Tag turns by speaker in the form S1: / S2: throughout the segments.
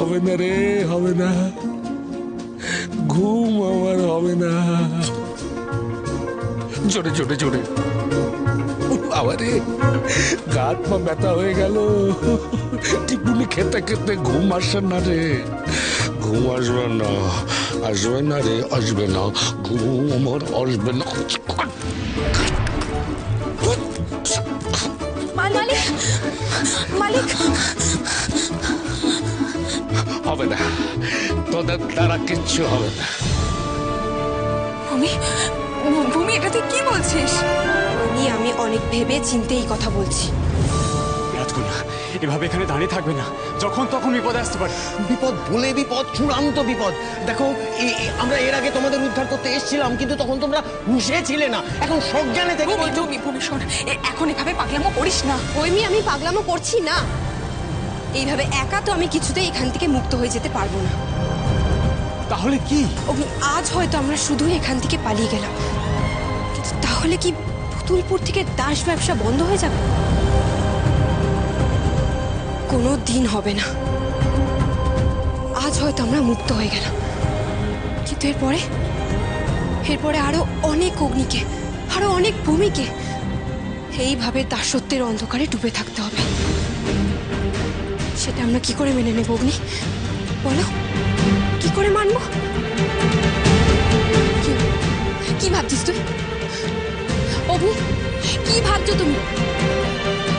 S1: হবে না রে, হবে না, ঘুম আমার হবে না। জোরে জোরে জোরে, আবারে গাত পা ব্যথা হয়ে গেল। টিপুনি খেতে খেতে ঘুম আসে না রে, ঘুম আসবে না, আসবে না রে, আসবে না, ঘুম আমার আসবে না।
S2: মালিক, মালিক,
S1: হবে না, তোদের দ্বারা কিচ্ছু হবে না।
S2: ভূমি, ভূমি, এটা তুই কি বলছিস?
S3: আমি অনেক ভেবে চিন্তে এই কথা বলছি।
S4: রাজকন্যা, এভাবে এখানে দাঁড়িয়ে থাকবে না, যখন তখন বিপদ আসতে পারে।
S5: বিপদ বলে বিপদ, চূড়ান্ত বিপদ। দেখো, আমরা এর আগে তোমাদের উদ্ধার করতে এসেছিলাম, কিন্তু তখন তোমরা হুঁশে ছিলে না। এখন সজ্ঞানে থেকে
S2: ভূমি, ভূমি, শোন, এখন এভাবে পাগলামো করিস না।
S3: আমি পাগলামো করছি না। এইভাবে একা তো আমি কিছুতেই এখান থেকে মুক্ত হয়ে যেতে পারবো না।
S4: তাহলে কি?
S3: আজ হয়তো আমরা শুধুই এখান থেকে পালিয়ে গেলাম, কিন্তু তাহলে কি পুতুলপুর থেকে দাস ব্যবসা বন্ধ হয়ে যাবে? কোনো দিন হবে না। আজ হয়তো আমরা মুক্ত হয়ে গেলাম, কিন্তু এরপরে আরো অনেক অগ্নিকে, আরো অনেক ভূমিকে এইভাবে দাসত্বের অন্ধকারে ডুবে থাকতে হবে। সেটা আমরা কি করে মেনে নেব অগ্নি? বলো, কি করে মানবো? কি ভাবছিস তুই অগ্নি? কি ভাবছো তুমি?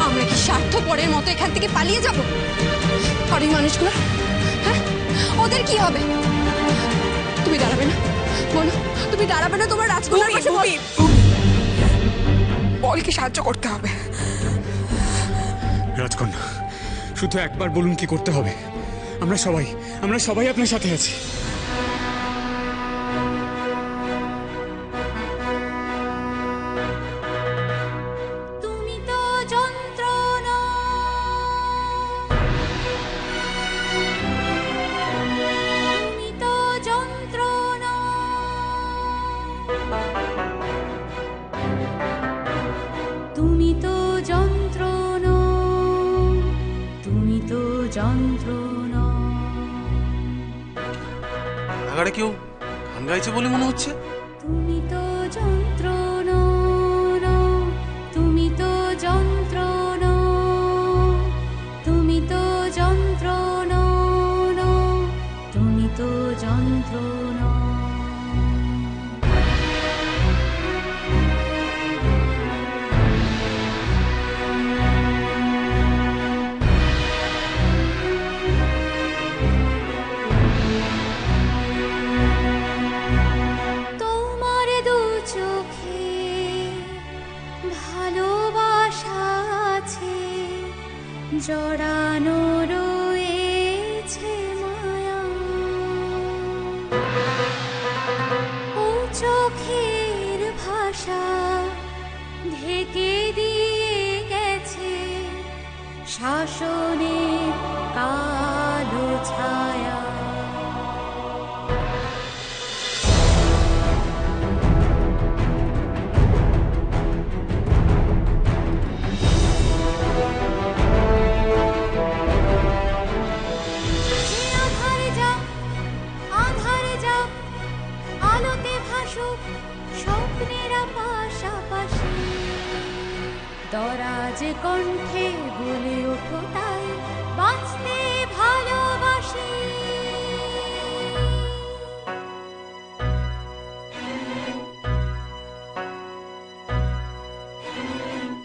S3: আমরা কি স্বার্থপরের মতো এখান থেকে পালিয়ে যাব? আর এই মানুষগুলো, হ্যাঁ, ওদের কি হবে? তুমি দাঁড়াবে না? বলো, তুমি দাঁড়াবে না তোমার রাজকন্যার পাশে?
S2: বলকে সাহায্য করতে হবে।
S4: রাজকন্যা, শুধু একবার বলুন কি করতে হবে। আমরা সবাই আপনার সাথে আছি।
S6: তুমি তো যন্ত্রণা, তুমি তো যন্ত্রণা, তুমি তো যন্ত্রণা, তুমি তো যন্ত্রণা।
S7: আগারে কেউ গান গাইছে বলে মনে হচ্ছে।
S6: তুমি তো যন্ত্রণা, তুমি তো যন্ত্রণা, তুমি তো যন্ত্রণা, তুমি তো যন্ত্রণা। তোমার দু চোখে ভালোবাসা আছে, জড়ানো রয়েছে মায়া। ও চোখের ভাষা ঢেকে দিয়ে গেছে শাসনের কালো ছায়া। আধারে যাও, আধারে যাও, আলোতে ভাসুক স্বপ্নেরা পাশাপাশি। দরাজ কণ্ঠে বলে ওঠো তাই, বাঁচতে ভালোবাসি।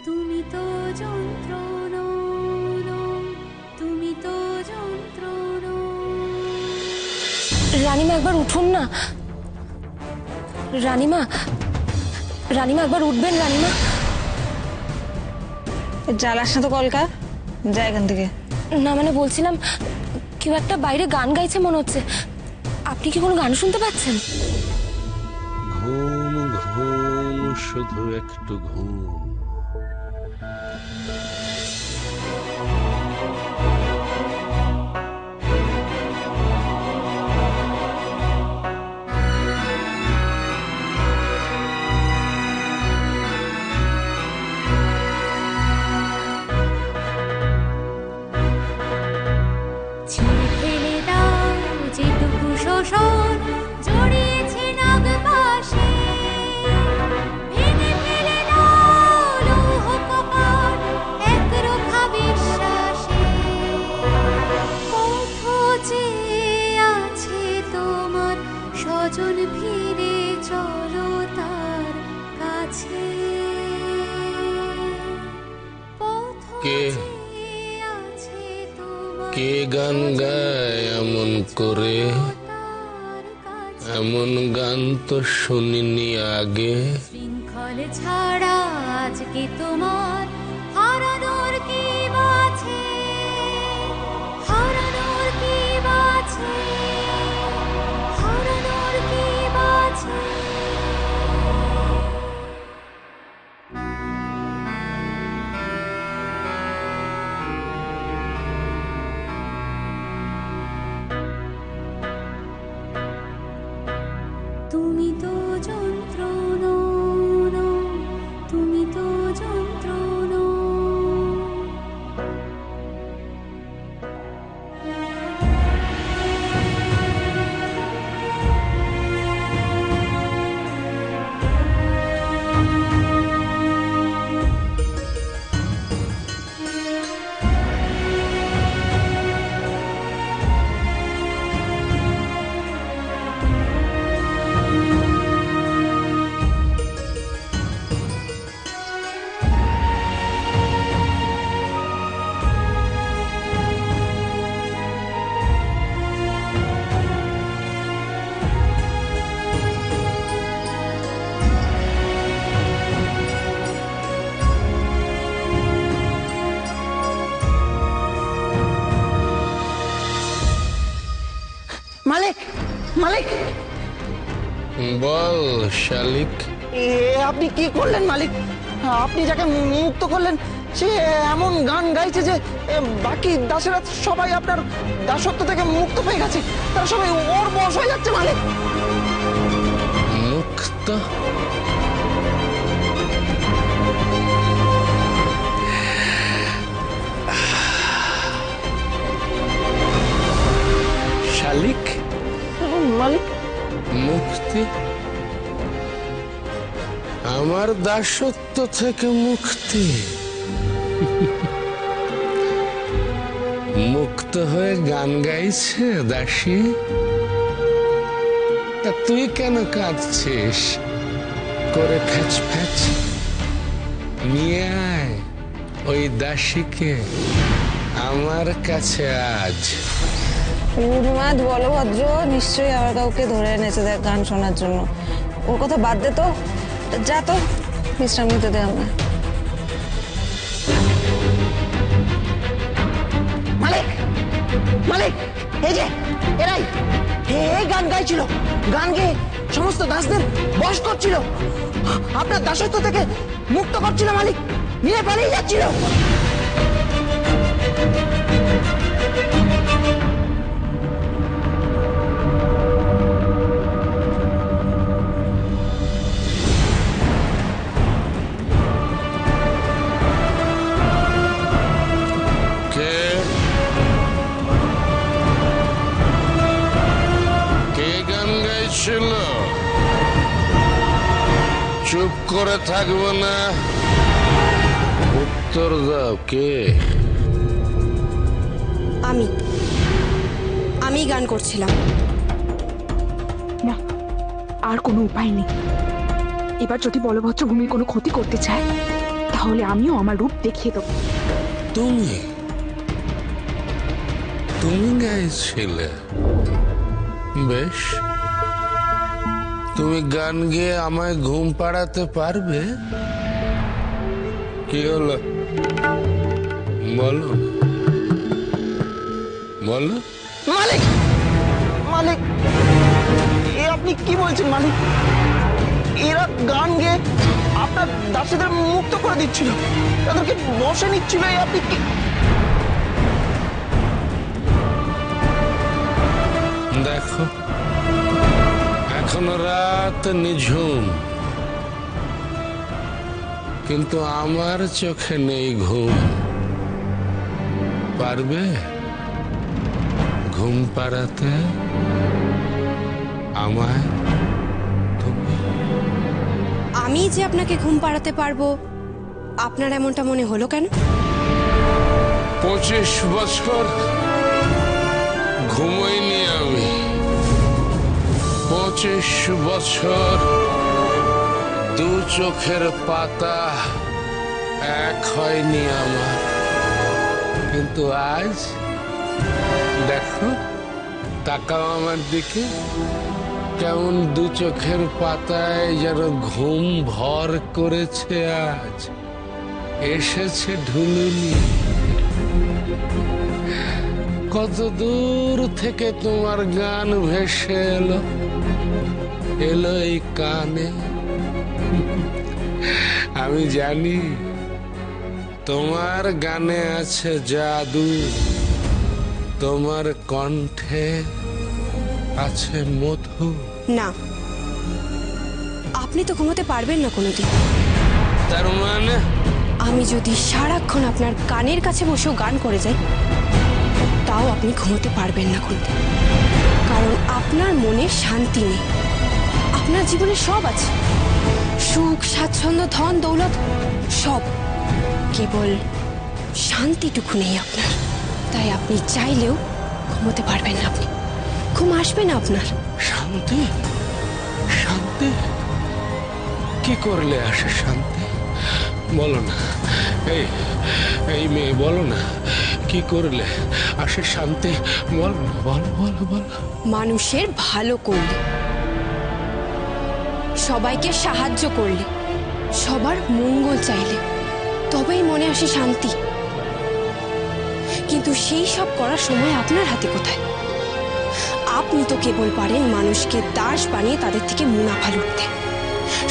S6: তুমি তো যন্ত্রণা, তুমি তো যন্ত্রণা।
S3: রানীমা, একবার উঠুন না। রানীমা, একবার উঠবেন রানীমা।
S8: জ্বালাস না তো কলকা, যা এখান থেকে।
S3: না মানে বলছিলাম, কেউ একটা বাইরে গান গাইছে মনে হচ্ছে। আপনি কি কোনো গান শুনতে পাচ্ছেন?
S1: ঘুম ঘুম, শুধু একটু ঘুম।
S6: ছিঁড়ে ফেলে দাও শোষণ জড়িয়েছে নাগপাশে, ভেঙে ফেলে দাও লৌহ কপাট একরোখা বিশ্বাসে। পথ চেয়ে আছে তোমার স্বজন, ফিরে চলো তার কাছে। পথ
S1: কে
S6: চেয়ে আছে তোমার
S1: কে গান গায় এমন করে?
S6: তার কাছে।
S1: এমন গান তো শুনিনি আগে।
S6: শৃঙ্খল ছাড়া আজকে তোমার হারানোর কি বাছে, হারানোর কি বাছে, হারানোর কি বাছে। তুমি তো যন্ত্রণা, তুমি তো যন্ত্রণা।
S5: মালিক, মালিক,
S1: বল শালিক।
S5: এ আপনি কি করলেন মালিক? আপনি যাকে মুক্ত করলেন সে এমন গান গাইছে যে বাকি দাসেরা সবাই আপনার দাসত্ব থেকে মুক্ত পেয়ে গেছে। তারা সবাই ওর বশ হয়ে যাচ্ছে মালিক।
S1: মুক্ত? শালিক,
S5: মালিক,
S1: মুক্তি? আমার দাসত্ব থেকে মুক্তি? মুক্ত হয়ে গান গাইছে দাসী? তা তুই কেন কাঁদছিস? করে ফ্যাচ ফ্যাচ নিয়ে আয় ওই দাসীকে আমার কাছে আজ।
S8: উন্মাদ বলভদ্র নিশ্চয়ই আবার কাউকে ধরে এনেছে দেখ গান শোনার জন্য। ওর কথা বাদ দে তো, যা তো বিশ্রাম নিতে দে আমায়।
S5: মালিক, মালিক, এই যে এরাই এই গান গাইছিল, গান গেয়ে সমস্ত দাসদের বশ করছিল, আপনার দাসত্ব থেকে মুক্ত করছিল মালিক, নিয়ে পালিয়ে যাচ্ছিল।
S1: কে কে গান গাইছিল? চুপ করে থাকবো না, উত্তর দাও কে?
S3: আমি গান করছিলাম।
S2: না, আর কোনো উপায় নেই। এবার যদি বলভদ্র ভূমির কোনো ক্ষতি করতে চায় তাহলে আমিও আমার রূপ দেখিয়ে দেবো।
S1: তুমি তুমি গাইছিলে? বেশ, তুমি গান গেয়ে আমায় ঘুম পাড়াতে পারবে? কি হলো বলো, বলো।
S5: মালিক, মালিক, এ আপনি কি বলছেন মালিক? এরা গান গেয়ে আপনার দাসীদের মুক্ত করে দিচ্ছিল, তাদেরকে বসে নিচ্ছিল। এ আপনি কি?
S1: দেখো, এখনো রাত নিঝুম, কিন্তু আমার চোখে নেই ঘুম। পারবে ঘুম পাড়াতে? আমায়
S3: আমি যে আপনাকে ঘুম পাড়াতে পারবো আপনার এমনটা মনে হলো কেন?
S1: 25 বছর ঘুমোইনি আমি। 25 বছর দু চোখের পাতা এক হয়নি আমার। কিন্তু আজ দেখো, তাকাও আমার দিকে, কেমন দু চোখের পাতায় যেন ঘুম ভর করেছে। আজ এসেছে ঢুলুনি। কত দূর থেকে তোমার গান ভেসে এলো, এলো এই কানে। আমি জানি তোমার গানে আছে জাদু, তোমার কণ্ঠে আছে মধু।
S3: না, আপনি তো ঘুমোতে পারবেন না কোনোদিন।
S1: তার মানে
S3: আমি যদি সারাক্ষণ আপনার কানের কাছে বসেও গান করে যাই, তাও আপনি ঘুমোতে পারবেন না কোনোদিন। কারণ আপনার মনে শান্তি নেই। আপনার জীবনে সব আছে, সুখ, স্বাচ্ছন্দ্য, ধন, দৌলত সব, কেবল শান্তিটুকু নেই আপনার। তাই আপনি চাইলেও ঘুমোতে পারবেন না। আপনি ঘুম আসবে না আপনার।
S1: শান্তি? শান্তি কি করলে আসে শান্তি? বলো না, এই এই মেয়ে, বলো না, কি করলে আসে শান্তি? বলো না, বলো বলো বলো।
S3: মানুষের ভালো করলে, সবাইকে সাহায্য করলে, সবার মঙ্গল চাইলে, তবেই মনে আসে শান্তি। কিন্তু সেই সব করার সময় আপনার হাতে কোথায়? আপনি তো কেবল পারেন মানুষকে দাস বানিয়ে তাদের থেকে মুনাফা লুটতে,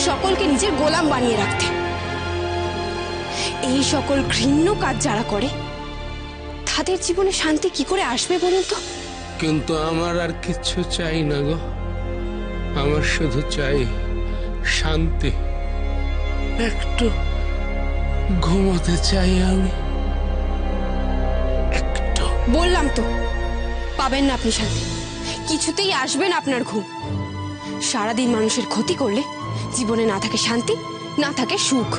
S3: সকলকে নিজের গোলাম বানিয়ে রাখতে। এই সকল ঘৃণ্য কাজ যারা করে, তাদের জীবনে শান্তি কি করে আসবে বলুন তো?
S1: কিন্তু আমার আর কিচ্ছু চাই না গো। আমার শুধু চাই শান্তি। একটু ঘুমোতে চাই আমি, একটু।
S3: বললাম তো, পাবেন না আপনি শান্তি। কিছুতেই আসবে না আপনার ঘুম। সারাদিন মানুষের ক্ষতি করলে জীবনে না থাকে শান্তি, না থাকে সুখ।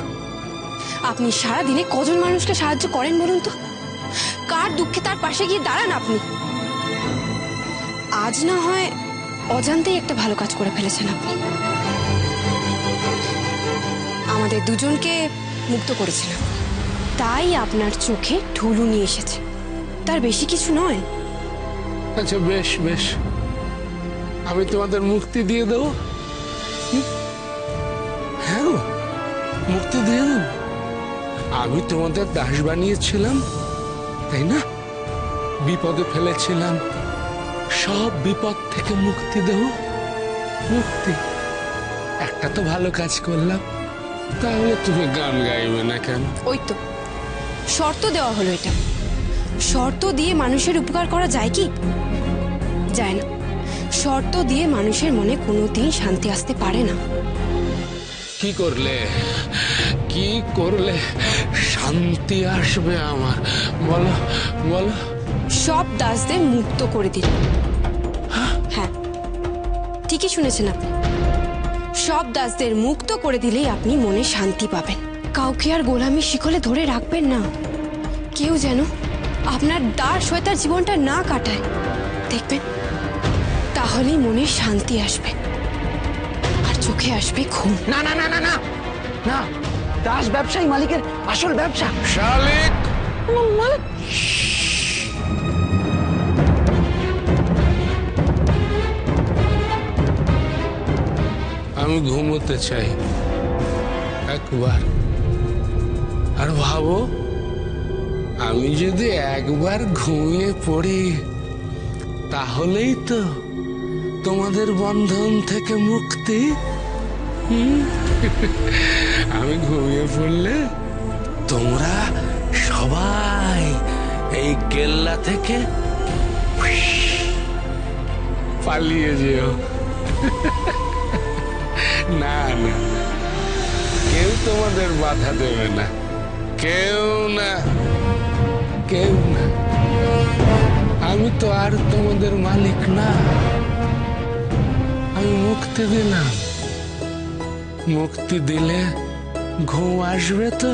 S3: আপনি সারাদিনে কজন মানুষকে সাহায্য করেন বলুন তো? কার দুঃখে তার পাশে গিয়ে দাঁড়ান আপনি? আজ না হয় অজান্তেই একটা ভালো কাজ করে ফেলেছেন আপনি। আমাদের দুজনকে মুক্ত করেছিলেন, তাই আপনার চোখে ঢুলুনি এসেছে। তার বেশি কিছু নয়।
S1: আচ্ছা, বেশ বেশ, আমি তোমাদের মুক্তি দিয়ে দেবো। হ্যাঁ গো, মুক্তি দিয়ে দেবো। আমি তোমাদের দাস বানিয়েছিলাম, তাই না? বিপদে ফেলেছিলাম, সব বিপদ থেকে মুক্তি দেব। মুক্তি, একটা তো ভালো কাজ করলাম। তাহলে তুমি গান গাইবে না কেন?
S3: ওই তো শর্ত দেওয়া হলো। এটা শর্ত দিয়ে মানুষের উপকার করা যায় কি? যায় না। শর্ত দিয়ে মানুষের মনে কোনোদিন শান্তি আসতে পারে না।
S1: কি করলে, কি করলে শান্তি আসবে আমার? বলো বলো।
S3: সব দাসদের মুক্ত করে দিল। হ্যাঁ, ঠিকই শুনেছেন আপনি। সব দাসদের মুক্ত করে দিলেই আপনি মনে শান্তি পাবেন। কাউকে আর গোলামি শিকলে ধরে রাখবেন না। কেউ যেন আপনার দাস হয়ে তার জীবনটা না কাটায়, দেখবেন তাহলেই মনে শান্তি আসবে আর চোখে আসবে ঘুম।
S5: না না না না না না, দাস ব্যবসায়ী মালিকের আসল ব্যবসা।
S1: শালিক,
S5: মালিক,
S1: আমি ঘুমোতে চাই একবার। আর ভাবো, আমি যদি একবার ঘুমিয়ে পড়ি, তাহলেই তো তোমাদের বন্ধন থেকে মুক্তি। আমি ঘুমিয়ে পড়লে তোমরা সবাই এই কেল্লা থেকে পালিয়ে যেও। না না, কেউ তোমাদের বাধা দেবে না, কেউ না, কেউ না। আমি তো আর তোমাদের মালিক না, আমি মুক্তি দিলাম। মুক্তি দিলে ঘুম আসবে তো?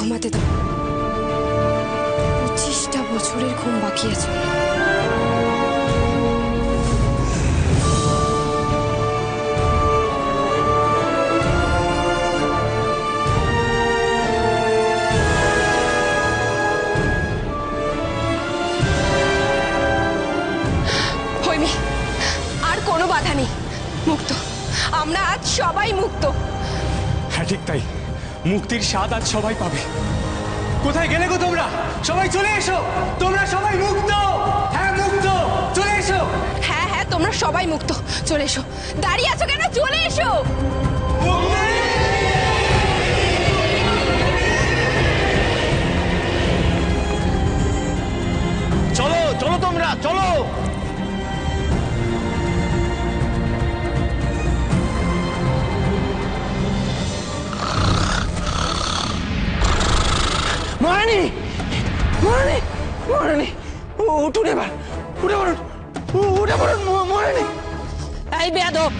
S3: ঘুমাতে দাও। 25টা বছরের ঘুম বাকি আছে। হইমি, আর কোনো বাধা নেই, মুক্ত। আমরা আজ সবাই মুক্ত।
S4: হ্যাঁ ঠিক তাই, মুক্তির স্বাদ আজ সবাই পাবে। কোথায় গেলে গো তোমরা? সবাই চলে এসো, তোমরা সবাই মুক্ত। হ্যাঁ মুক্ত, চলে এসো।
S3: হ্যাঁ হ্যাঁ, তোমরা সবাই মুক্ত, চলে এসো। দাঁড়িয়ে আছো কেন? চলে এসো।
S5: চলো চলো, তোমরা চলো। মহারানী, মহারানী, মহারানী, উঠুন এবার, উঠে পড়ুন, উঠে পড়ুন মহারানী।
S8: এই বেয়াদব,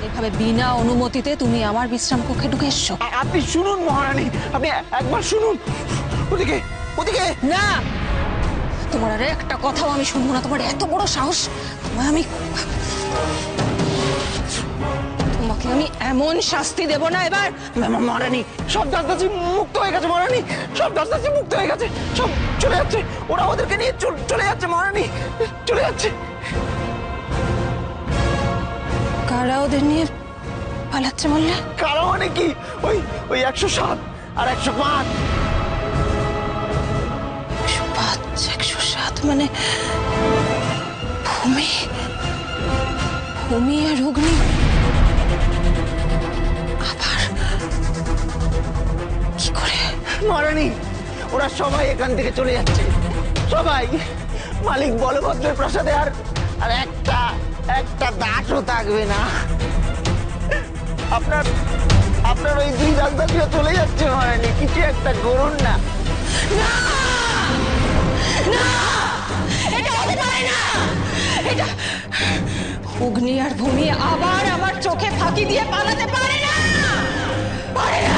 S8: এভাবে বিনা অনুমতিতে তুমি আমার বিশ্রাম কক্ষে ঢুকে এসছো।
S5: আপনি শুনুন মহারানী, আপনি একবার শুনুন। ওদিকে ওদিকে
S8: না, তোমার আর একটা কথাও আমি শুনবো না। তোমার এত বড় সাহস! তোমাকে আমি এমন শাস্তি দেব না এবার।
S5: মহারানী, সব দাসদাসী মুক্ত হয়ে গেছে মহারানী, সব দাসদাসী মুক্ত হয়ে গেছে, সব চলে যাচ্ছে। ওরা ওদেরকে নিয়ে চলে যাচ্ছে মহারানী, চলে যাচ্ছে।
S8: কারা ওদের নিয়ে পালাচ্ছে বললে?
S5: কারা মানে কি? ওই 107 আর 105।
S8: 105, 107 মানে
S3: ভূমি ভূমি আর অগ্নি আবার কি করে?
S5: মহারানী, ওরা সবাই এখান থেকে চলে যাচ্ছে, সবাই। মালিক বলভদ্রের প্রাসাদে আর আর একটা একটা দাসও থাকবে না। আপনার আপনার ওই দুই রাজদাসীও চলে যাচ্ছে মহারানী, কিছু একটা করুন না।
S3: এটা হতে পারে না। এটা অগ্নি আর ভূমি আবার আমার চোখে ফাঁকি দিয়ে পালাতে পারে না, পারে না।